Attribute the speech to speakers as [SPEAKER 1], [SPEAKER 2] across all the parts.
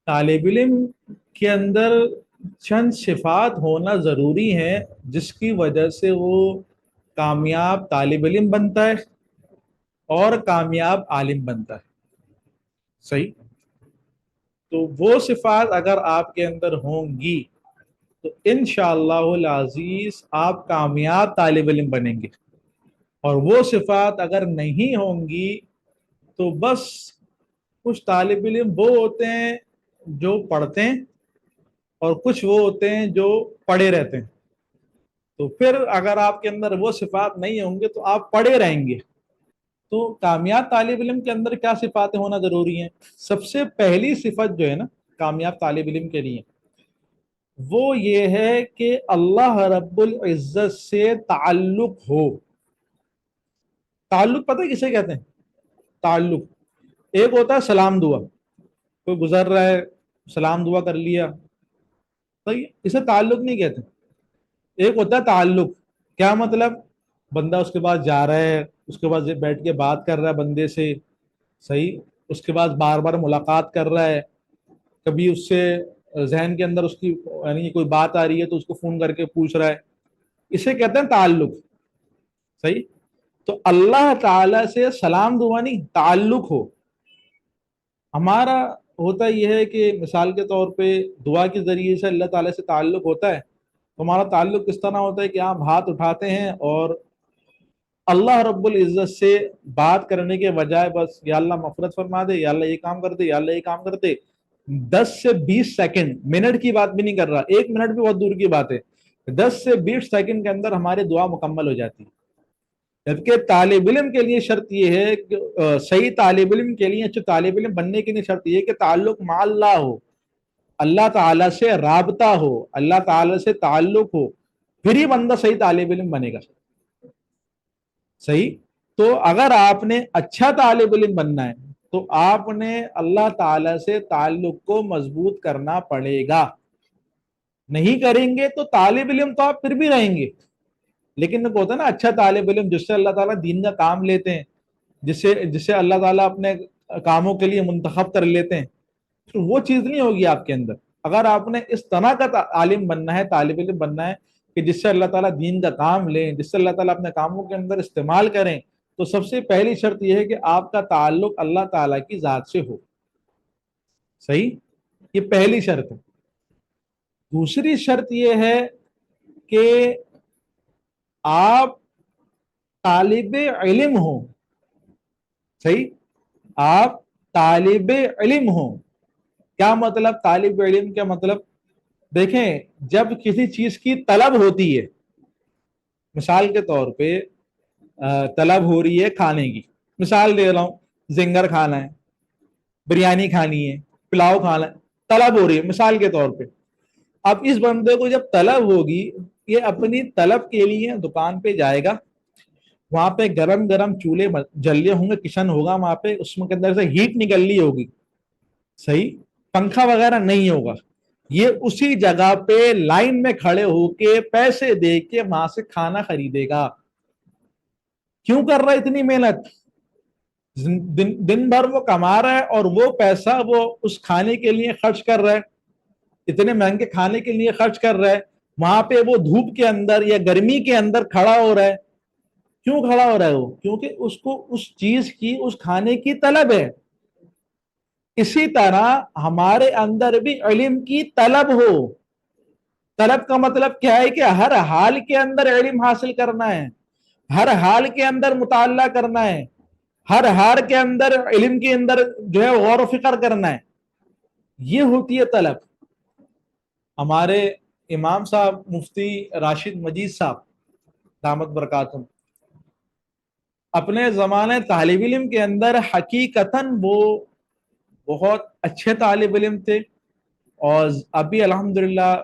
[SPEAKER 1] طالب علم کے اندر چند صفات ہونا ضروری ہیں جس کی وجہ سے وہ کامیاب طالب علم بنتا ہے اور کامیاب عالم بنتا ہے. صحیح. تو وہ صفات اگر آپ کے اندر ہوں گی تو انشاءاللہ العزیز آپ کامیاب طالب علم بنیں گے. اور وہ صفات اگر نہیں ہوں گی تو بس کچھ طالب علم وہ ہوتے ہیں جو پڑھتے ہیں اور کچھ وہ ہوتے ہیں جو پڑھے رہتے ہیں. تو پھر اگر آپ کے اندر وہ صفات نہیں ہوں گے تو آپ پڑھے رہیں گے. تو کامیاب طالب علم کے اندر کیا صفاتیں ہونا ضروری ہیں؟ سب سے پہلی صفت جو ہے نا کامیاب طالب علم کے لیے وہ یہ ہے کہ اللہ رب العزت سے تعلق ہو. تعلق پتہ ہے کسے کہتے ہیں؟ تعلق ایک ہوتا ہے سلام دعا، کوئی گزر رہا ہے سلام دعا کر لیا، صحیح، اسے تعلق نہیں کہتے. ایک ہوتا ہے تعلق. کیا مطلب؟ بندہ اس کے بعد جا رہا ہے، اس کے بعد بیٹھ کے بات کر رہا ہے بندے سے، صحیح، اس کے بعد بار بار ملاقات کر رہا ہے، کبھی اس سے ذہن کے اندر اس کی یعنی کوئی بات آ رہی ہے تو اس کو فون کر کے پوچھ رہا ہے، اسے کہتے ہیں تعلق. صحیح. تو اللہ تعالی سے سلام دعا نہیں، تعلق ہو. ہمارا ہوتا یہ ہے کہ مثال کے طور پہ دعا کے ذریعے سے اللہ تعالیٰ سے تعلق ہوتا ہے. تو ہمارا تعلق کس طرح ہوتا ہے کہ آپ ہاتھ اٹھاتے ہیں اور اللہ رب العزت سے بات کرنے کے بجائے بس یا اللہ مغفرت فرما دے، یا اللہ یہ کام کر دے، یا اللہ یہ کام کر دے. 10 سے 20 سیکنڈ، منٹ کی بات بھی نہیں کر رہا، 1 منٹ بھی بہت دور کی بات ہے، 10 سے 20 سیکنڈ کے اندر ہماری دعا مکمل ہو جاتی ہے. جبکہ طالب علم کے لیے شرط یہ ہے کہ صحیح طالب علم کے لیے، اچھے طالب علم بننے کے لیے شرط یہ ہے کہ تعلق مع اللہ ہو، اللہ تعالیٰ سے رابطہ ہو، اللہ تعالیٰ سے تعلق ہو، پھر ہی بندہ صحیح طالب علم بنے گا. صحیح. تو اگر آپ نے اچھا طالب علم بننا ہے تو آپ نے اللہ تعالیٰ سے تعلق کو مضبوط کرنا پڑے گا. نہیں کریں گے تو طالب علم تو آپ پھر بھی رہیں گے، لیکن وہ ہوتا ہے نا اچھا طالب علم جس سے اللہ تعالیٰ دین کا کام لیتے ہیں، جسے اللہ تعالیٰ اپنے کاموں کے لیے منتخب کر لیتے ہیں، تو وہ چیز نہیں ہوگی آپ کے اندر. اگر آپ نے اس طرح کا عالم بننا ہے، طالب علم بننا ہے کہ جس سے اللہ تعالیٰ دین کا کام لیں، جس سے اللہ تعالیٰ اپنے کاموں کے اندر استعمال کریں، تو سب سے پہلی شرط یہ ہے کہ آپ کا تعلق اللہ تعالیٰ کی ذات سے ہو. صحیح. یہ پہلی شرط ہے. دوسری شرط یہ ہے کہ آپ طالب علم ہوں. صحیح. آپ طالب علم ہوں. کیا مطلب طالب علم؟ کیا مطلب؟ دیکھیں، جب کسی چیز کی طلب ہوتی ہے، مثال کے طور پہ طلب ہو رہی ہے کھانے کی، مثال دے رہا ہوں، زنگر کھانا ہے، بریانی کھانی ہے، پلاؤ کھانا ہے، طلب ہو رہی ہے مثال کے طور پہ. اب اس بندے کو جب طلب ہوگی، یہ اپنی طلب کے لیے دکان پہ جائے گا، وہاں پہ گرم گرم چولہے جلے ہوں گے، کچن ہوگا وہاں پہ، اس میں کے اندر سے ہیٹ نکل رہی ہوگی، صحیح، پنکھا وغیرہ نہیں ہوگا. یہ اسی جگہ پہ لائن میں کھڑے ہو کے پیسے دے کے وہاں سے کھانا خریدے گا. کیوں کر رہا ہے اتنی محنت؟ دن بھر وہ کما رہا ہے اور وہ پیسہ وہ اس کھانے کے لیے خرچ کر رہا ہے، اتنے مہنگے کھانے کے لیے خرچ کر رہا ہے. وہاں پہ وہ دھوپ کے اندر یا گرمی کے اندر کھڑا ہو رہا ہے. کیوں کھڑا ہو رہا ہے وہ؟ کیونکہ اس کو اس چیز کی، اس کھانے کی طلب ہے. اسی طرح ہمارے اندر بھی علم کی طلب ہو. طلب کا مطلب کیا ہے؟ کہ ہر حال کے اندر علم حاصل کرنا ہے، ہر حال کے اندر مطالعہ کرنا ہے، ہر حال کے اندر علم کے اندر جو ہے غور و فکر کرنا ہے. یہ ہوتی ہے طلب. ہمارے امام صاحب مفتی راشد مجید صاحب دامت برکاتہم اپنے زمانے طالب علم کے اندر حقیقتاً وہ بہت اچھے طالب علم تھے، اور ابھی الحمدللہ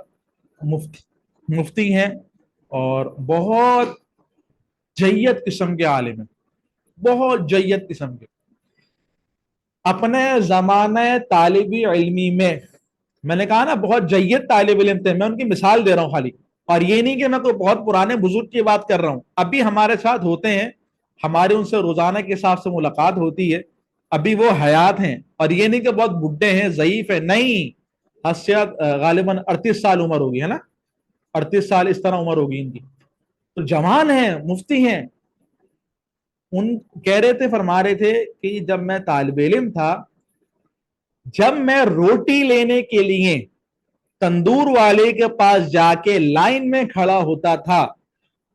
[SPEAKER 1] مفتی ہیں اور بہت جید قسم کے عالم ہیں، بہت جید قسم کے. اپنے زمانے طالبی علمی میں نے کہا نا بہت جید طالب علم تھے، میں ان کی مثال دے رہا ہوں خالی. اور یہ نہیں کہ میں کوئی بہت پرانے بزرگ کی بات کر رہا ہوں، ابھی ہمارے ساتھ ہوتے ہیں، ہمارے ان سے روزانہ کے حساب سے ملاقات ہوتی ہے. ابھی وہ حیات ہیں، اور یہ نہیں کہ بہت بڈھے ہیں، ضعیف ہے، نہیں، حسیات غالباً 38 سال عمر ہوگی، ہے نا، 38 سال اس طرح عمر ہوگی ان کی، تو جوان ہیں، مفتی ہیں. ان کہہ رہے تھے، فرما رہے تھے کہ جب میں طالب علم تھا، جب میں روٹی لینے کے لیے تندور والے کے پاس جا کے لائن میں کھڑا ہوتا تھا،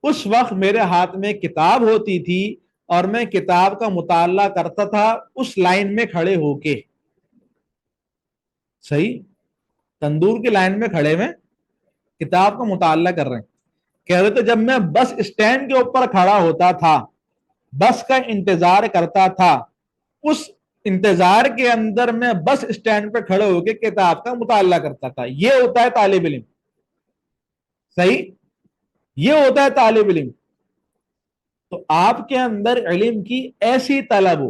[SPEAKER 1] اس وقت میرے ہاتھ میں کتاب ہوتی تھی اور میں کتاب کا مطالعہ کرتا تھا اس لائن میں کھڑے ہو کے. صحیح، تندور کی لائن میں کھڑے میں کتاب کا مطالعہ کر رہے ہیں. کہہ رہے تھے جب میں بس اسٹینڈ کے اوپر کھڑا ہوتا تھا، بس کا انتظار کرتا تھا، اس انتظار کے اندر میں بس اسٹینڈ پہ کھڑے ہو کے کتاب کا مطالعہ کرتا تھا. یہ ہوتا ہے طالب علم. صحیح، یہ ہوتا ہے طالب علم. تو آپ کے اندر علم کی ایسی طلب ہو،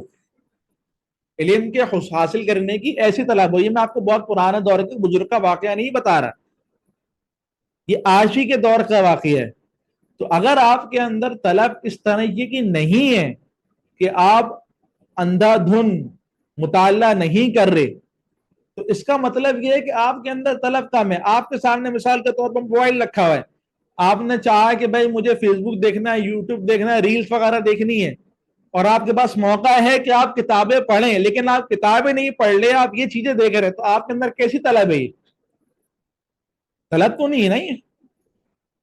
[SPEAKER 1] علم کے حاصل کرنے کی ایسی طلب ہو. یہ میں آپ کو بہت پرانے دور کے بزرگ کا واقعہ نہیں بتا رہا، یہ آج ہی کے دور کا واقعہ ہے. تو اگر آپ کے اندر طلب اس طرح کی نہیں ہے کہ آپ اندھا دھن مطالعہ نہیں کر رہے، تو اس کا مطلب یہ ہے کہ آپ کے اندر طلب کم ہے. آپ کے سامنے مثال کے طور پر موبائل رکھا ہوا ہے، آپ نے چاہا کہ بھائی مجھے فیس بک دیکھنا ہے، یوٹیوب دیکھنا ہے، ریلز وغیرہ دیکھنی ہے، اور آپ کے پاس موقع ہے کہ آپ کتابیں پڑھیں، لیکن آپ کتابیں نہیں پڑھ لے، آپ یہ چیزیں دیکھ رہے، تو آپ کے اندر کیسی طلب ہے؟ طلب تو نہیں ہے نا یہ.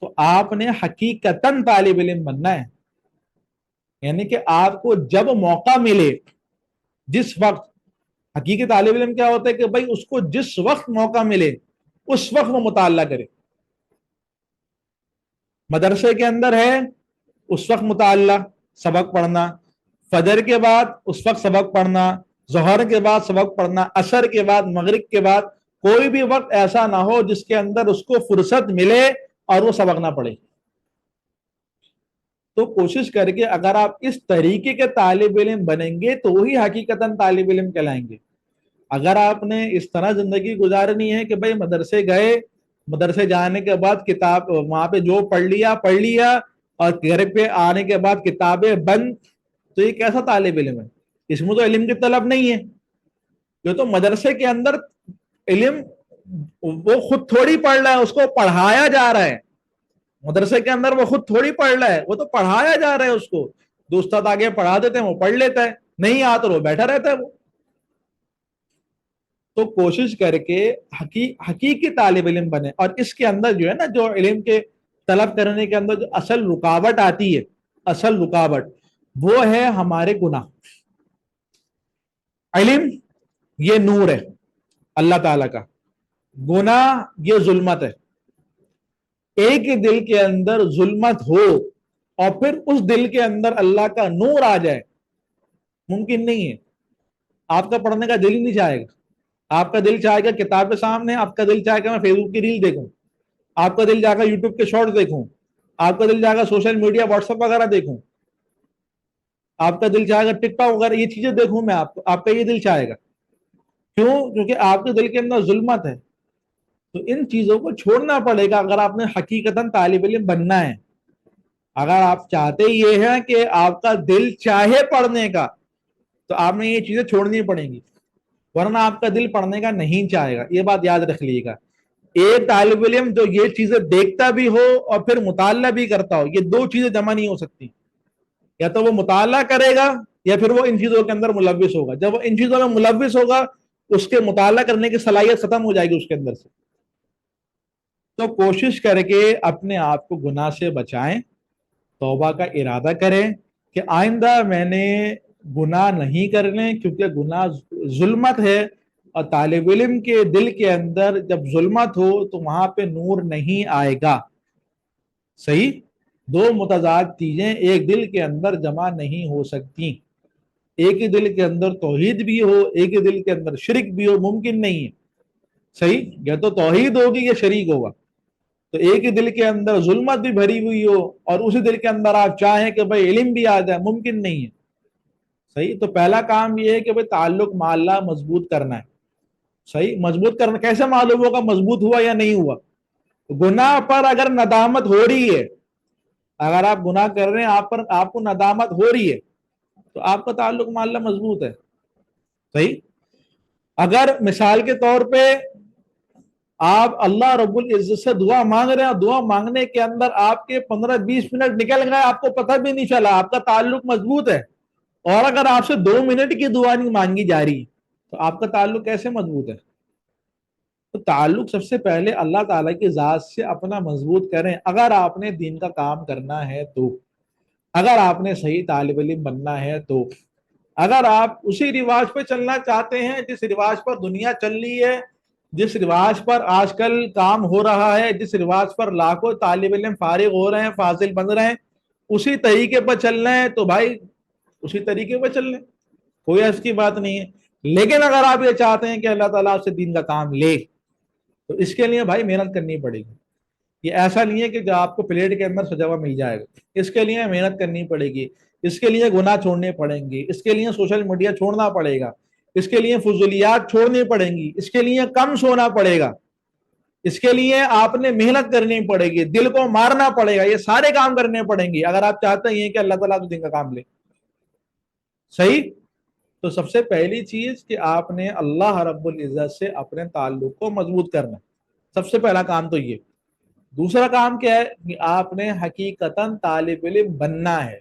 [SPEAKER 1] تو آپ نے حقیقتاً طالب علم بننا ہے، یعنی کہ آپ کو جب موقع ملے، جس وقت، حقیقی طالب علم کیا ہوتا ہے کہ بھائی اس کو جس وقت موقع ملے اس وقت وہ مطالعہ کرے. مدرسے کے اندر ہے اس وقت مطالعہ، سبق پڑھنا، فجر کے بعد اس وقت سبق پڑھنا، ظہر کے بعد سبق پڑھنا، عصر کے بعد، مغرب کے بعد، کوئی بھی وقت ایسا نہ ہو جس کے اندر اس کو فرصت ملے اور وہ سبق نہ پڑھے. تو کوشش کر کے اگر آپ اس طریقے کے طالب علم بنیں گے تو وہی حقیقتاً طالب علم کہلائیں گے. اگر آپ نے اس طرح زندگی گزارنی ہے کہ بھائی مدرسے گئے، مدرسے جانے کے بعد کتاب وہاں پہ جو پڑھ لیا اور گھر پہ آنے کے بعد کتابیں بند، تو یہ کیسا طالب علم ہے؟ اس میں تو علم کی طلب نہیں ہے. جو تو مدرسے کے اندر علم وہ خود تھوڑی پڑھ رہا ہے، اس کو پڑھایا جا رہا ہے. مدرسے کے اندر وہ خود تھوڑی پڑھ رہا ہے، وہ تو پڑھایا جا رہا ہے. اس کو جو استاد آگے پڑھا دیتے ہیں وہ پڑھ لیتا ہے، نہیں آتا وہ بیٹھا رہتا ہے. وہ تو کوشش کر کے حقیقی طالب علم بنے. اور اس کے اندر جو ہے نا، جو علم کے طلب کرنے کے اندر جو اصل رکاوٹ آتی ہے، اصل رکاوٹ وہ ہے ہمارے گناہ. علم یہ نور ہے اللہ تعالی کا، گناہ یہ ظلمت ہے. ایک ہی دل کے اندر ظلمت ہو اور پھر اس دل کے اندر اللہ کا نور آ جائے، ممکن نہیں ہے. آپ کا پڑھنے کا دل ہی نہیں چاہے گا. آپ کا دل چاہے گا کتاب کے سامنے، آپ کا دل چاہے گا میں فیس بک کی ریل دیکھوں، آپ کا دل چاہے گا یوٹیوب کے شارٹ دیکھوں، آپ کا دل چاہے گا سوشل میڈیا واٹس ایپ وغیرہ دیکھوں، آپ کا دل چاہے گا ٹک ٹاک وغیرہ یہ چیزیں دیکھوں میں. آپ کا یہ دل چاہے گا. کیوں؟ کیونکہ آپ کے دل کے اندر ظلمت ہے. تو ان چیزوں کو چھوڑنا پڑے گا اگر آپ نے حقیقتاً طالب علم بننا ہے. اگر آپ چاہتے یہ ہیں کہ آپ کا دل چاہے پڑھنے کا، تو آپ نے یہ چیزیں چھوڑنی پڑیں گی، ورنہ آپ کا دل پڑھنے کا نہیں چاہے گا. یہ بات یاد رکھ لیجیے گا. ایک طالب علم جو یہ چیزیں دیکھتا بھی ہو اور پھر مطالعہ بھی کرتا ہو، یہ دو چیزیں جمع نہیں ہو سکتی. یا تو وہ مطالعہ کرے گا یا پھر وہ ان چیزوں کے اندر ملوث ہوگا. جب وہ ان چیزوں میں ملوث ہوگا، اس کے مطالعہ کرنے کی صلاحیت ختم ہو جائے گی اس کے اندر سے. تو کوشش کر کے اپنے آپ کو گناہ سے بچائیں، توبہ کا ارادہ کریں کہ آئندہ میں نے گناہ نہیں کرنے، کیونکہ گناہ ظلمت ہے، اور طالب علم کے دل کے اندر جب ظلمت ہو تو وہاں پہ نور نہیں آئے گا. صحیح، دو متضاد چیزیں ایک دل کے اندر جمع نہیں ہو سکتی. ایک ہی دل کے اندر توحید بھی ہو، ایک ہی دل کے اندر شرک بھی ہو، ممکن نہیں ہے. صحیح، یا تو توحید ہوگی یا شریک ہوگا. تو ایک ہی دل کے اندر ظلمت بھی بھری ہوئی ہو اور اسی دل کے اندر آپ چاہیں کہ بھائی علم بھی آ جائے، ممکن نہیں ہے. صحیح. تو پہلا کام یہ ہے کہ بھائی تعلق مع اللہ مضبوط کرنا ہے. صحیح، مضبوط کرنا کیسے معلوم ہوگا مضبوط ہوا یا نہیں ہوا؟ گناہ پر اگر ندامت ہو رہی ہے، اگر آپ گناہ کر رہے ہیں، آپ کو ندامت ہو رہی ہے، تو آپ کا تعلق مع اللہ مضبوط ہے. صحیح. اگر مثال کے طور پہ آپ اللہ رب العزت سے دعا مانگ رہے ہیں، دعا مانگنے کے اندر آپ کے 15-20 منٹ نکل گئے، آپ کو پتہ بھی نہیں چلا، آپ کا تعلق مضبوط ہے. اور اگر آپ سے 2 منٹ کی دعا نہیں مانگی جا رہی تو آپ کا تعلق کیسے مضبوط ہے؟ تو تعلق سب سے پہلے اللہ تعالیٰ کی ذات سے اپنا مضبوط کریں. اگر آپ نے دین کا کام کرنا ہے تو، اگر آپ نے صحیح طالب علم بننا ہے تو، اگر آپ اسی رواج پہ چلنا چاہتے ہیں جس رواج پر دنیا چل رہی ہے، جس رواج پر آج کل کام ہو رہا ہے، جس رواج پر لاکھوں طالب علم فارغ ہو رہے ہیں، فاضل بن رہے ہیں، اسی طریقے پر چلنا ہے تو بھائی اسی طریقے پر چل لیں، کوئی ایسی کی بات نہیں ہے. لیکن اگر آپ یہ چاہتے ہیں کہ اللہ تعالیٰ آپ سے دین کا کام لے تو اس کے لیے بھائی محنت کرنی پڑے گی. یہ ایسا نہیں ہے کہ جو آپ کو پلیٹ کے اندر سجا ہوا مل جائے گا. اس کے لیے محنت کرنی پڑے گی، اس کے لیے گناہ چھوڑنے پڑیں گے، اس کے لیے سوشل میڈیا چھوڑنا پڑے گا، اس کے لیے فضولیات چھوڑنی پڑیں گی، اس کے لیے کم سونا پڑے گا، اس کے لیے آپ نے محنت کرنی پڑے گی، دل کو مارنا پڑے گا، یہ سارے کام کرنے پڑیں گے اگر آپ چاہتے ہیں کہ اللہ تعالیٰ دین کا کام لے. صحیح. تو سب سے پہلی چیز کہ آپ نے اللہ رب العزت سے اپنے تعلق کو مضبوط کرنا، سب سے پہلا کام تو یہ. دوسرا کام کیا ہے کہ آپ نے حقیقتاً طالب علم بننا ہے،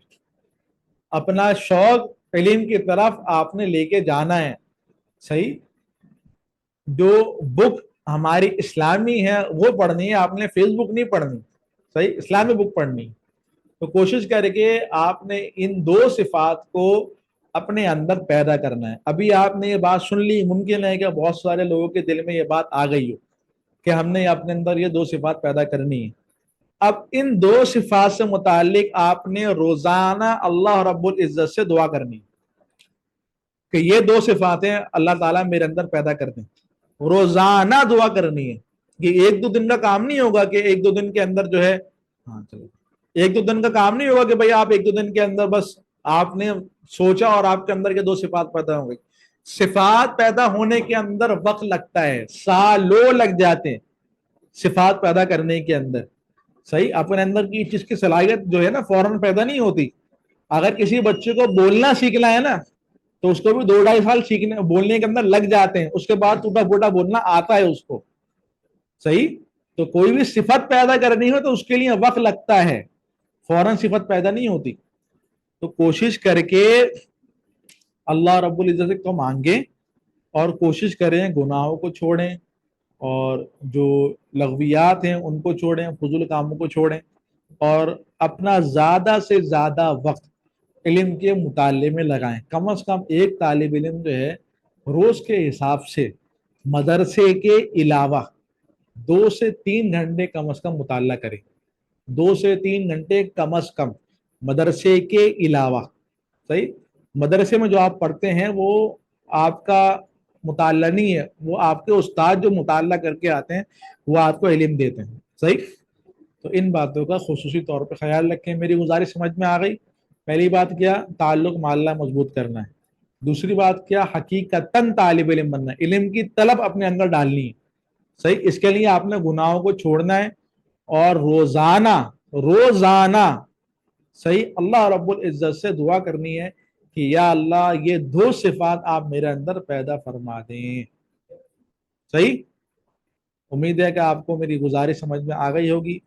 [SPEAKER 1] اپنا شوق علم کی طرف آپ نے لے کے جانا ہے. صحیح. جو بک ہماری اسلامی ہے وہ پڑھنی ہے، آپ نے فیس بک نہیں پڑھنی. صحیح. اسلامی بک پڑھنی. تو کوشش کر کے آپ نے ان 2 صفات کو اپنے اندر پیدا کرنا ہے. ابھی آپ نے یہ بات سن لی، ممکن ہے کہ بہت سارے لوگوں کے دل میں یہ بات آ گئی ہو کہ ہم نے اپنے اندر یہ 2 صفات پیدا کرنی ہے. اب ان 2 صفات سے متعلق آپ نے روزانہ اللہ رب العزت سے دعا کرنی کہ یہ 2 صفاتیں اللہ تعالیٰ میرے اندر پیدا کر دیں. روزانہ دعا کرنی ہے. یہ 1-2 دن کا کام نہیں ہوگا کہ 1-2 دن کے اندر جو ہے، ہاں چلو، 1-2 دن کا کام نہیں ہوگا کہ بھئی آپ 1-2 دن کے اندر بس آپ نے سوچا اور آپ کے اندر کے 2 صفات پیدا ہو گئی. صفات پیدا ہونے کے اندر وقت لگتا ہے، سالوں لگ جاتے ہیں صفات پیدا کرنے کے اندر. صحیح. اپنے اندر کی چیز کی صلاحیت جو ہے نا فوراً پیدا نہیں ہوتی. اگر کسی بچے کو بولنا سیکھنا ہے نا تو اس کو بھی 2-2.5 سال سیکھنے بولنے کے اندر لگ جاتے ہیں، اس کے بعد ٹوٹا پھوٹا بولنا آتا ہے اس کو. صحیح. تو کوئی بھی صفت پیدا کرنی ہو تو اس کے لیے وقت لگتا ہے، فوراً صفت پیدا نہیں ہوتی. تو کوشش کر کے اللہ رب العزت کو مانگیں اور کوشش کریں گناہوں کو چھوڑیں اور جو لغویات ہیں ان کو چھوڑیں، فضول کاموں کو چھوڑیں اور اپنا زیادہ سے زیادہ وقت علم کے مطالعے میں لگائیں. کم از کم ایک طالب علم جو ہے روز کے حساب سے مدرسے کے علاوہ 2 سے 3 گھنٹے کم از کم مطالعہ کریں. 2 سے 3 گھنٹے کم از کم مدرسے کے علاوہ. صحیح. مدرسے میں جو آپ پڑھتے ہیں وہ آپ کا مطالعہ نہیں ہے، وہ آپ کے استاد جو مطالعہ کر کے آتے ہیں وہ آپ کو علم دیتے ہیں. صحیح. تو ان باتوں کا خصوصی طور پہ خیال رکھیں. میری گزارش سمجھ میں آ گئی؟ پہلی بات کیا؟ تعلق مع اللہ مضبوط کرنا ہے. دوسری بات کیا؟ حقیقتاً طالب علم بننا ہے، علم کی طلب اپنے اندر ڈالنی ہے. صحیح. اس کے لیے آپ نے گناہوں کو چھوڑنا ہے اور روزانہ صحیح اللہ رب العزت سے دعا کرنی ہے کہ یا اللہ یہ 2 صفات آپ میرے اندر پیدا فرما دیں. صحیح. امید ہے کہ آپ کو میری گزارش سمجھ میں آ گئی ہوگی.